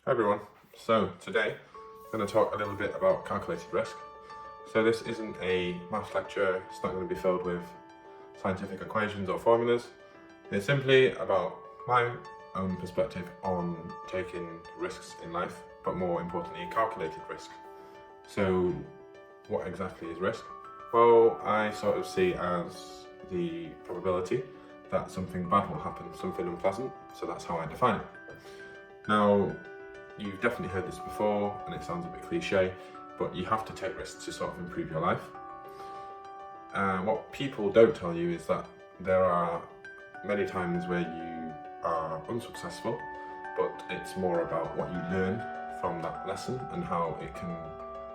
Hi everyone. So today I'm going to talk a little bit about calculated risk. So this isn't a maths lecture, it's not going to be filled with scientific equations or formulas. It's simply about my own perspective on taking risks in life, but more importantly calculated risk. So what exactly is risk? Well, I sort of see as the probability that something bad will happen, something unpleasant, so that's how I define it. Now, you've definitely heard this before and it sounds a bit cliche, but you have to take risks to sort of improve your life. What people don't tell you is that there are many times where you are unsuccessful, but it's more about what you learn from that lesson and how it can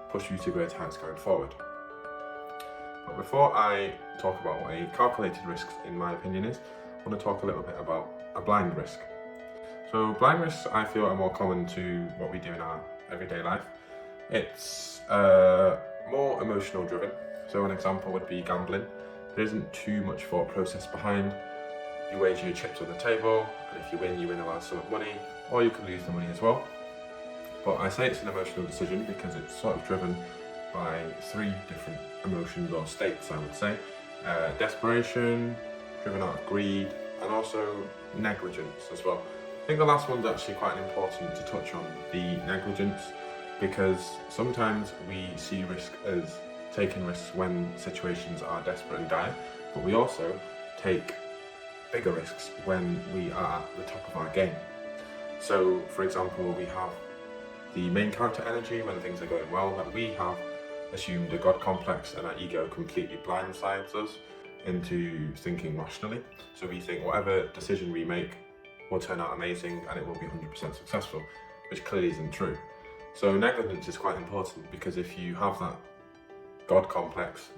push you to greater heights going forward. But before I talk about what a calculated risk, in my opinion, is, I want to talk a little bit about a blind risk. So blind risks, I feel, are more common to what we do in our everyday life. It's more emotional driven. So an example would be gambling. There isn't too much thought process behind. You wager your chips on the table, and if you win a large sum of money, or you can lose the money as well. But I say it's an emotional decision because it's sort of driven by three different emotions or states, I would say. Desperation, driven out of greed, and also negligence as well. I think the last one's actually quite important to touch on, the negligence, because sometimes we see risk as taking risks when situations are desperate and dire, but we also take bigger risks when we are at the top of our game. So, for example, we have the main character energy when things are going well, that we have assumed a god complex and our ego completely blindsides us into thinking rationally. So we think whatever decision we make will turn out amazing and it will be 100% successful, which clearly isn't true. So negligence is quite important because if you have that god complex,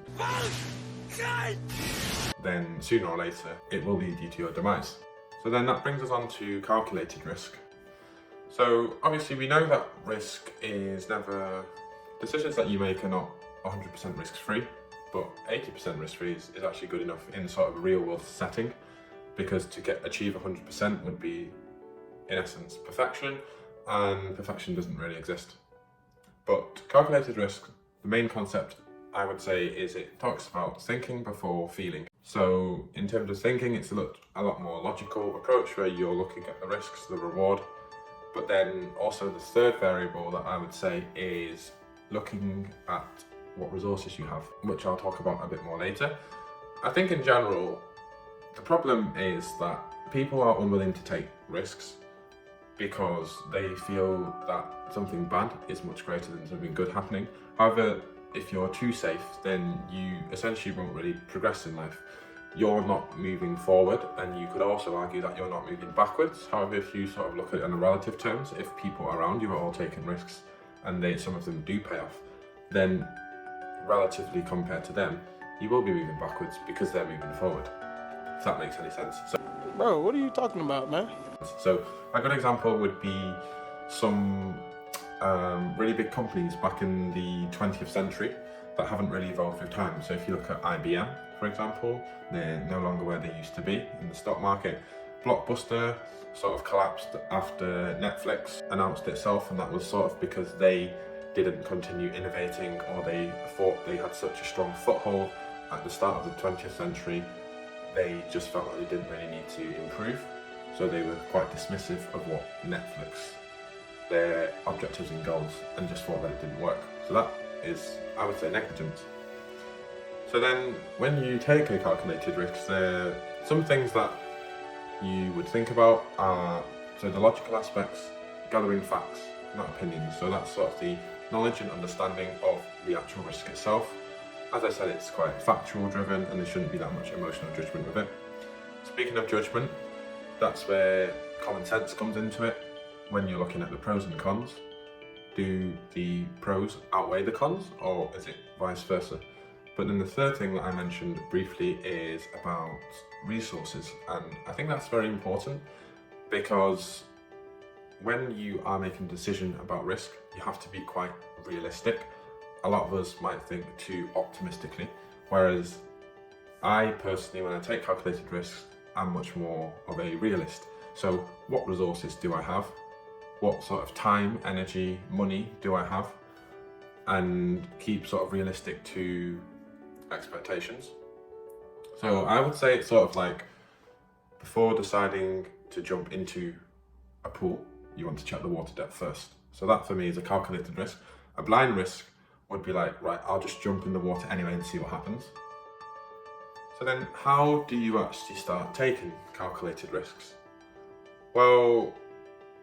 then sooner or later it will lead you to your demise. So then that brings us on to calculated risk. So obviously we know that risk is never, decisions that you make are not 100% risk free, but 80% risk free is actually good enough in sort of a real world setting, because to achieve 100% would be, in essence, perfection, and perfection doesn't really exist. But calculated risk, the main concept I would say is it talks about thinking before feeling. So in terms of thinking, it's a lot more logical approach where you're looking at the risks, the reward, but then also the third variable that I would say is looking at what resources you have, which I'll talk about a bit more later. I think in general, the problem is that people are unwilling to take risks because they feel that something bad is much greater than something good happening. However, if you're too safe, then you essentially won't really progress in life. You're not moving forward, and you could also argue that you're not moving backwards. However, if you sort of look at it in relative terms, if people around you are all taking risks and some of them do pay off, then relatively compared to them, you will be moving backwards because they're moving forward. If that makes any sense. Bro, what are you talking about, man? So a good example would be some really big companies back in the 20th century that haven't really evolved with time. So if you look at IBM, for example, they're no longer where they used to be in the stock market. Blockbuster sort of collapsed after Netflix announced itself, and that was sort of because they didn't continue innovating, or they thought they had such a strong foothold at the start of the 20th century, they just felt that they didn't really need to improve. So they were quite dismissive of what Netflix, their objectives and goals, and just thought that it didn't work. So that is, I would say, negligence. So then when you take a calculated risk, there are some things that you would think about are, so the logical aspects, gathering facts, not opinions. So that's sort of the knowledge and understanding of the actual risk itself. As I said, it's quite factual driven and there shouldn't be that much emotional judgment with it. Speaking of judgment, that's where common sense comes into it. When you're looking at the pros and cons, do the pros outweigh the cons, or is it vice versa? But then the third thing that I mentioned briefly is about resources, and I think that's very important because when you are making a decision about risk, you have to be quite realistic. A lot of us might think too optimistically, whereas I personally, when I take calculated risks, I'm much more of a realist. So what resources do I have? what sort of time, energy, money do I have, and keep sort of realistic to expectations. So I would say it's sort of like before deciding to jump into a pool, you want to check the water depth first. So that for me is a calculated risk. A blind risk would be like, right, I'll just jump in the water anyway and see what happens. So then how do you actually start taking calculated risks? Well,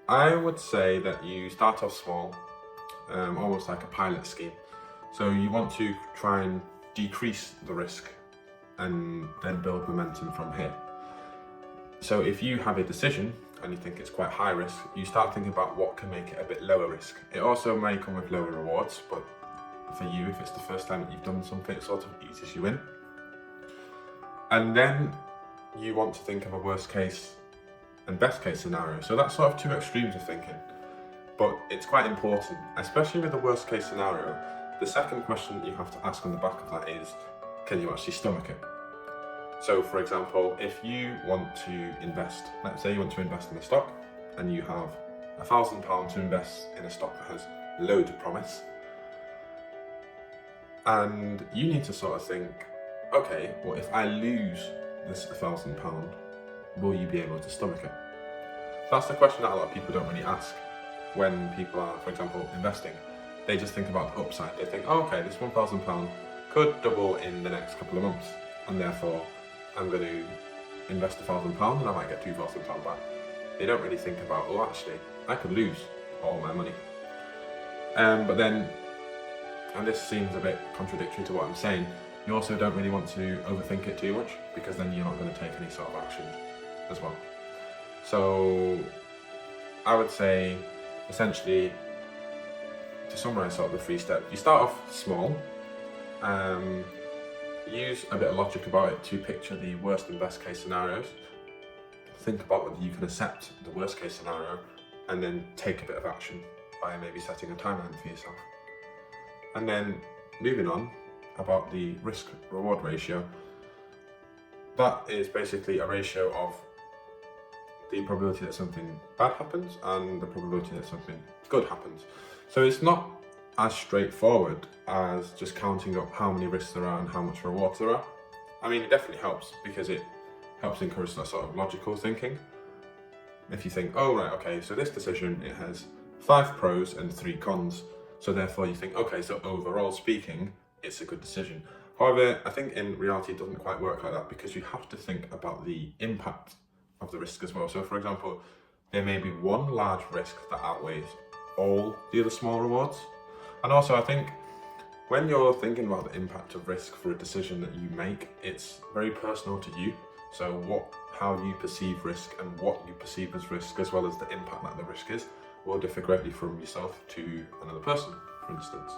I would say that you start off small, almost like a pilot scheme. So you want to try and decrease the risk and then build momentum from here. So if you have a decision and you think it's quite high risk, you start thinking about what can make it a bit lower risk. It also may come with lower rewards, but for you, if it's the first time that you've done something, it sort of eases you in. And then you want to think of a worst case and best case scenario. So that's sort of two extremes of thinking, but it's quite important, especially with the worst case scenario. The second question that you have to ask on the back of that is, can you actually stomach it? So for example, if you want to invest, let's say you want to invest in a stock and you have £1,000 to invest in a stock that has loads of promise, and you need to sort of think, okay, well, if I lose this £1,000, will you be able to stomach it? That's the question that a lot of people don't really ask when people are, for example, investing. They just think about the upside. They think, oh, okay, this £1,000 could double in the next couple of months, and therefore I'm going to invest £1,000 and I might get £2,000 back. They don't really think about, oh, actually, I could lose all my money. But then, and this seems a bit contradictory to what I'm saying, you also don't really want to overthink it too much, because then you're not going to take any sort of action as well. So I would say, essentially, to summarise sort of the 3 steps, you start off small, use a bit of logic about it to picture the worst and best case scenarios, think about whether you can accept the worst case scenario, and then take a bit of action by maybe setting a timeline for yourself. And then moving on about the risk reward ratio, that is basically a ratio of the probability that something bad happens and the probability that something good happens. So it's not as straightforward as just counting up how many risks there are and how much rewards there are. I mean, it definitely helps because it helps encourage that sort of logical thinking. If you think, oh right, okay, so this decision, it has 5 pros and 3 cons, so therefore you think, okay, so overall speaking, it's a good decision. However, I think in reality it doesn't quite work like that, because you have to think about the impact of the risk as well. So for example, there may be one large risk that outweighs all the other small rewards. And also I think when you're thinking about the impact of risk for a decision that you make, it's very personal to you. So how you perceive risk and what you perceive as risk, as well as the impact that the risk is, will differ greatly from yourself to another person, for instance.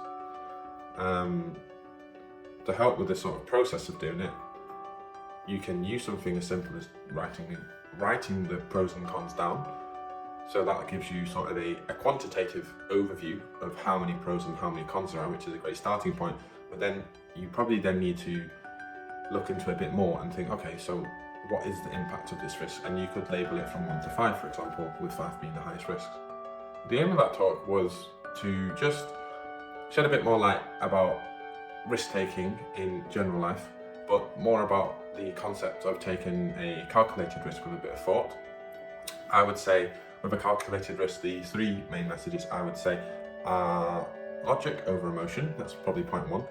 To help with this sort of process of doing it, you can use something as simple as writing the pros and cons down. So that gives you sort of a quantitative overview of how many pros and how many cons there are, which is a great starting point. But then you probably then need to look into a bit more and think, okay, so what is the impact of this risk? And you could label it from 1 to 5, for example, with 5 being the highest risks. The aim of that talk was to just shed a bit more light about risk-taking in general life, but more about the concept of taking a calculated risk with a bit of thought. I would say with a calculated risk, the 3 main messages I would say are logic over emotion. That's probably point 1.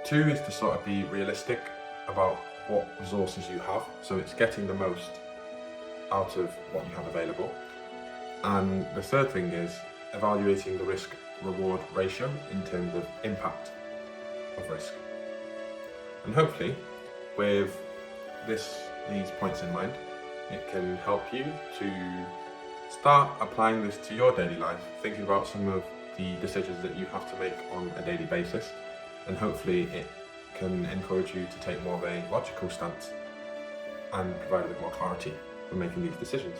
2 is to sort of be realistic about what resources you have. So it's getting the most out of what you have available. And the 3rd thing is evaluating the risk reward ratio in terms of impact of risk. And hopefully with these points in mind, it can help you to start applying this to your daily life, thinking about some of the decisions that you have to make on a daily basis, and hopefully it can encourage you to take more of a logical stance and provide a bit more clarity when making these decisions.